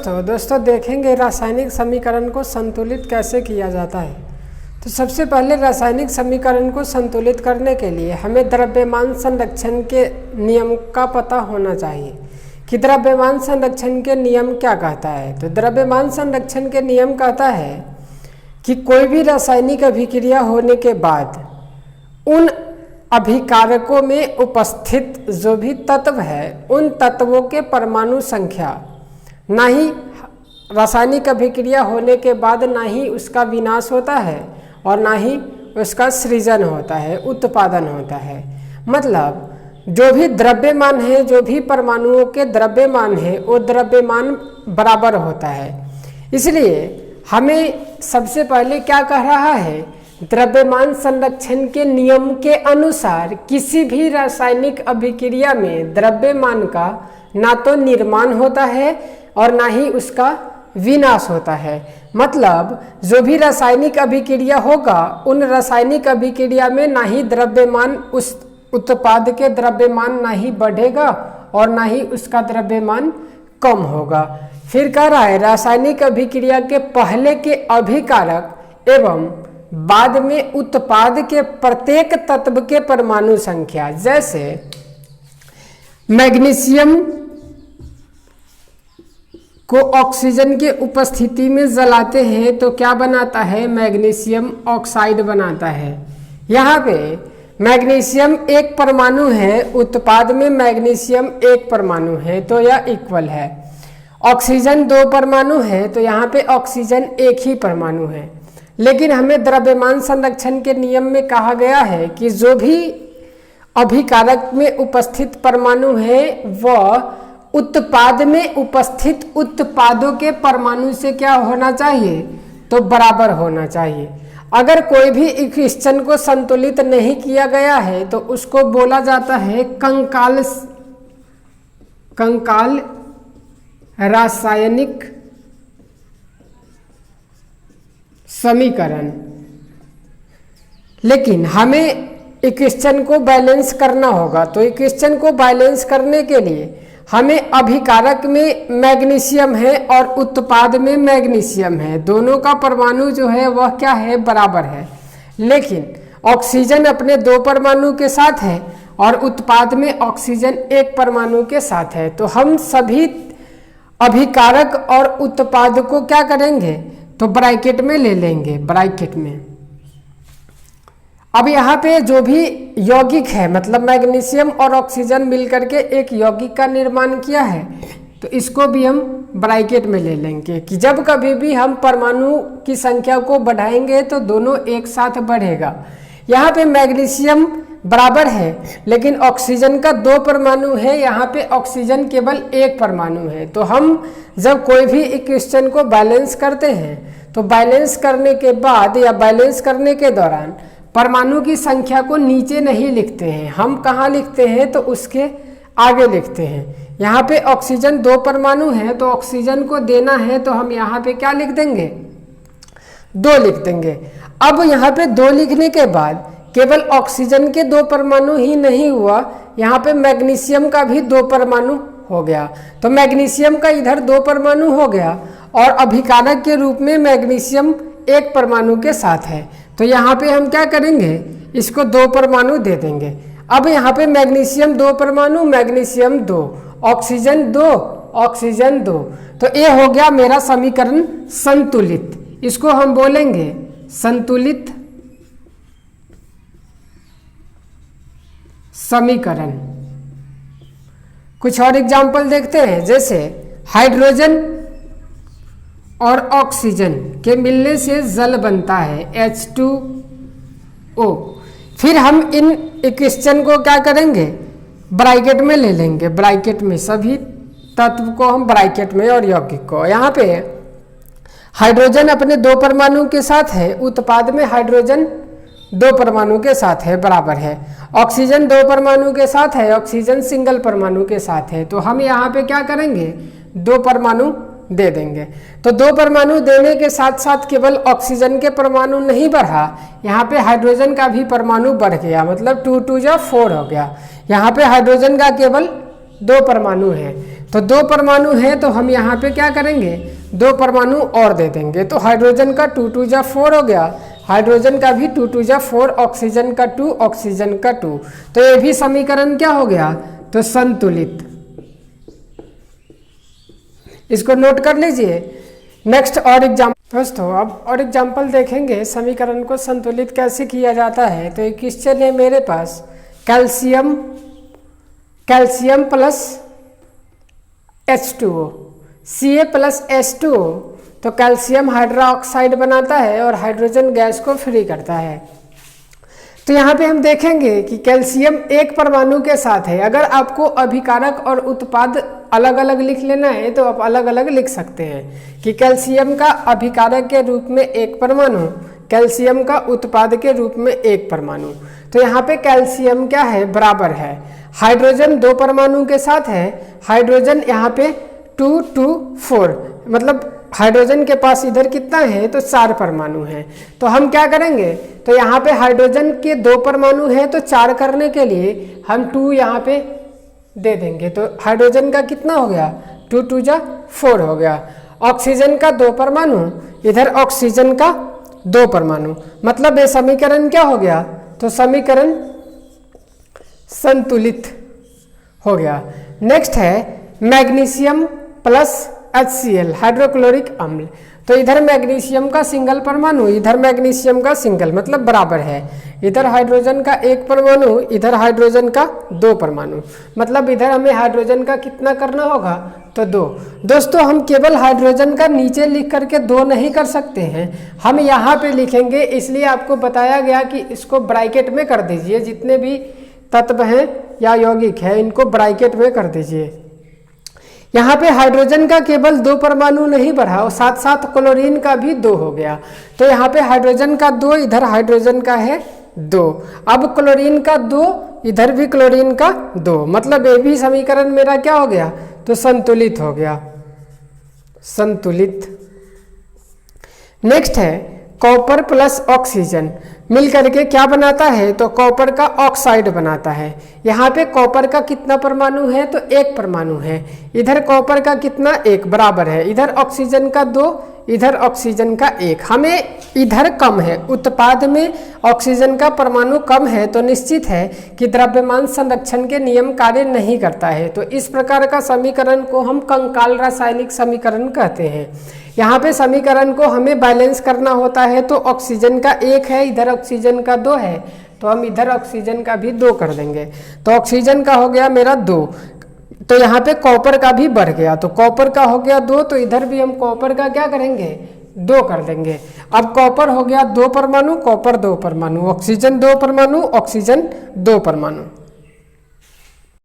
दोस्तों देखेंगे रासायनिक समीकरण को संतुलित कैसे किया जाता है। तो सबसे पहले रासायनिक समीकरण को संतुलित करने के लिए हमें द्रव्यमान संरक्षण के नियम का पता होना चाहिए कि द्रव्यमान संरक्षण के नियम क्या कहता है। तो द्रव्यमान संरक्षण के नियम कहता है कि कोई भी रासायनिक अभिक्रिया होने के बाद उन अभिकारकों में उपस्थित जो भी तत्व है उन तत्वों के परमाणु संख्या, ना ही रासायनिक अभिक्रिया होने के बाद ना ही उसका विनाश होता है और ना ही उसका सृजन होता है, उत्पादन होता है। मतलब जो भी द्रव्यमान है, जो भी परमाणुओं के द्रव्यमान है, वो द्रव्यमान बराबर होता है। इसलिए हमें सबसे पहले क्या कह रहा है, द्रव्यमान संरक्षण के नियम के अनुसार किसी भी रासायनिक अभिक्रिया में द्रव्यमान का ना तो निर्माण होता है और ना ही उसका विनाश होता है। मतलब जो भी रासायनिक अभिक्रिया होगा उन रासायनिक अभिक्रिया में ना ही द्रव्यमान, उस उत्पाद के द्रव्यमान ना ही बढ़ेगा और ना ही उसका द्रव्यमान कम होगा। फिर कह रहा है रासायनिक अभिक्रिया के पहले के अभिकारक एवं बाद में उत्पाद के प्रत्येक तत्व के परमाणु संख्या, जैसे मैग्नीशियम को ऑक्सीजन के उपस्थिति में जलाते हैं तो क्या बनाता है, मैग्नीशियम ऑक्साइड बनाता है। यहाँ पे मैग्नीशियम एक परमाणु है, उत्पाद में मैग्नीशियम एक परमाणु है तो यह इक्वल है। ऑक्सीजन दो परमाणु है तो यहाँ पे ऑक्सीजन एक ही परमाणु है। लेकिन हमें द्रव्यमान संरक्षण के नियम में कहा गया है कि जो भी अभिकारक में उपस्थित परमाणु है वह उत्पाद में उपस्थित उत्पादों के परमाणु से क्या होना चाहिए, तो बराबर होना चाहिए। अगर कोई भी क्वेश्चन को संतुलित नहीं किया गया है तो उसको बोला जाता है कंकाल रासायनिक समीकरण। लेकिन हमें इक्वेशन को बैलेंस करना होगा, तो इक्वेशन को बैलेंस करने के लिए हमें अभिकारक में मैग्नीशियम है और उत्पाद में मैग्नीशियम है, दोनों का परमाणु जो है वह क्या है, बराबर है। लेकिन ऑक्सीजन अपने दो परमाणु के साथ है और उत्पाद में ऑक्सीजन एक परमाणु के साथ है। तो हम सभी अभिकारक और उत्पाद को क्या करेंगे, तो ब्रैकेट में ले लेंगे, ब्रैकेट में। अब यहाँ पे जो भी यौगिक है, मतलब मैग्नीशियम और ऑक्सीजन मिलकर के एक यौगिक का निर्माण किया है, तो इसको भी हम ब्रैकेट में ले लेंगे कि जब कभी भी हम परमाणु की संख्या को बढ़ाएंगे तो दोनों एक साथ बढ़ेगा। यहाँ पे मैग्नीशियम बराबर है लेकिन ऑक्सीजन का दो परमाणु है, यहाँ पे ऑक्सीजन केवल एक परमाणु है। तो हम जब कोई भी इक्वेशन को बैलेंस करते हैं तो बैलेंस करने के बाद या बैलेंस करने के दौरान परमाणु की संख्या को नीचे नहीं लिखते हैं, हम कहाँ लिखते हैं, तो उसके आगे लिखते हैं। यहाँ पे ऑक्सीजन दो परमाणु है तो ऑक्सीजन को देना है तो हम यहाँ पे क्या लिख देंगे, दो लिख देंगे। अब यहाँ पे दो लिखने के बाद केवल ऑक्सीजन के दो परमाणु ही नहीं हुआ, यहाँ पे मैग्नीशियम का भी दो परमाणु हो गया। तो मैग्नीशियम का इधर दो परमाणु हो गया और अभिकारक के रूप में मैग्नीशियम एक परमाणु के साथ है। तो यहाँ पे हम क्या करेंगे, इसको दो परमाणु दे देंगे। अब यहाँ पे मैग्नीशियम दो परमाणु, मैग्नीशियम दो, ऑक्सीजन दो, ऑक्सीजन दो। तो ये हो गया मेरा समीकरण संतुलित। इसको हम बोलेंगे संतुलित समीकरण। कुछ और एग्जाम्पल देखते हैं, जैसे हाइड्रोजन और ऑक्सीजन के मिलने से जल बनता है H2O। फिर हम इन इक्वेशन को क्या करेंगे, ब्रैकेट में ले लेंगे, ब्रैकेट में सभी तत्व को हम ब्रैकेट में और यौगिक को। यहाँ पे हाइड्रोजन अपने दो परमाणु के साथ है, उत्पाद में हाइड्रोजन दो परमाणु के साथ है, बराबर है। ऑक्सीजन दो परमाणु के साथ है, ऑक्सीजन सिंगल परमाणु के साथ है। तो हम यहाँ पे क्या करेंगे, दो परमाणु दे देंगे। तो दो परमाणु देने के साथ साथ केवल ऑक्सीजन के परमाणु नहीं बढ़ा, यहाँ पे हाइड्रोजन का भी परमाणु बढ़ गया, मतलब 2 2 4 हो गया। यहाँ पे हाइड्रोजन का केवल दो परमाणु है। तो 2 परमाणु है तो हम यहाँ पे क्या करेंगे, 2 परमाणु और दे देंगे। तो हाइड्रोजन का 2 2 जा 4 हो गया, हाइड्रोजन का भी 2 2 जा 4, ऑक्सीजन का 2, ऑक्सीजन का 2। तो ये भी समीकरण क्या हो गया, तो संतुलित। इसको नोट कर लीजिए। नेक्स्ट और एग्जाम्पल दोस्तों, अब और एग्जाम्पल देखेंगे समीकरण को संतुलित कैसे किया जाता है। तो एक क्वेश्चन है मेरे पास, calcium plus H2O, Ca plus H2O, तो कैल्शियम हाइड्रोक्साइड बनाता है और हाइड्रोजन गैस को फ्री करता है। तो यहाँ पे हम देखेंगे कि कैल्शियम एक परमाणु के साथ है। अगर आपको अभिकारक और उत्पाद अलग अलग लिख लेना है तो आप अलग अलग लिख सकते हैं कि कैल्शियम का अभिकारक के रूप में एक परमाणु, कैल्शियम का उत्पाद के रूप में एक परमाणु। तो यहाँ पे कैल्शियम क्या है, बराबर है, हाइड्रोजन 2 परमाणु के साथ है, हाइड्रोजन यहाँ पे 2 2 4, मतलब हाइड्रोजन के पास इधर कितना है, तो 4 परमाणु हैं। तो हम क्या करेंगे, तो यहाँ पे हाइड्रोजन के 2 परमाणु है तो 4 करने के लिए हम 2 यहाँ पे दे देंगे। तो हाइड्रोजन का कितना हो गया, 2 2 जा 4 हो गया। ऑक्सीजन का 2 परमाणु, इधर ऑक्सीजन का 2 परमाणु, मतलब ये समीकरण क्या हो गया, तो समीकरण संतुलित हो गया। नेक्स्ट है मैग्नीशियम प्लस HCl, हाइड्रोक्लोरिक अम्ल। तो इधर मैग्नीशियम का सिंगल परमाणु, इधर मैग्नीशियम का सिंगल, मतलब बराबर है। इधर हाइड्रोजन का 1 परमाणु, इधर हाइड्रोजन का 2 परमाणु, मतलब इधर हमें हाइड्रोजन का कितना करना होगा, तो 2। दोस्तों हम केवल हाइड्रोजन का नीचे लिख करके 2 नहीं कर सकते हैं, हम यहाँ पे लिखेंगे, इसलिए आपको बताया गया कि इसको ब्रैकेट में कर दीजिए। जितने भी तत्व हैं या यौगिक है इनको ब्रैकेट में कर दीजिए। यहाँ पे हाइड्रोजन का केवल 2 परमाणु नहीं बढ़ा और साथ साथ क्लोरीन का भी 2 हो गया। तो यहाँ पे हाइड्रोजन का 2, इधर हाइड्रोजन का है 2, अब क्लोरीन का 2, इधर भी क्लोरीन का 2, मतलब ये भी समीकरण मेरा क्या हो गया, तो संतुलित हो गया, संतुलित। नेक्स्ट है कॉपर प्लस ऑक्सीजन मिलकर के क्या बनाता है, तो कॉपर का ऑक्साइड बनाता है। यहाँ पे कॉपर का कितना परमाणु है, तो 1 परमाणु है, इधर कॉपर का कितना 1, बराबर है, इधर ऑक्सीजन का 2, इधर ऑक्सीजन का 1। हमें इधर कम है, उत्पाद में ऑक्सीजन का परमाणु कम है तो निश्चित है कि द्रव्यमान संरक्षण के नियम कार्य नहीं करता है। तो इस प्रकार का समीकरण को हम कंकाल रासायनिक समीकरण कहते हैं। यहाँ पे समीकरण को हमें बैलेंस करना होता है, तो ऑक्सीजन का 1 है, इधर ऑक्सीजन का 2 है, तो हम इधर ऑक्सीजन का भी 2 कर देंगे। तो ऑक्सीजन का हो गया मेरा 2, तो यहाँ पे कॉपर का भी बढ़ गया, तो कॉपर का हो गया 2, तो इधर भी हम कॉपर का क्या करेंगे, 2 कर देंगे। अब कॉपर हो गया 2 परमाणु, कॉपर 2 परमाणु, ऑक्सीजन 2 परमाणु, ऑक्सीजन 2 परमाणु।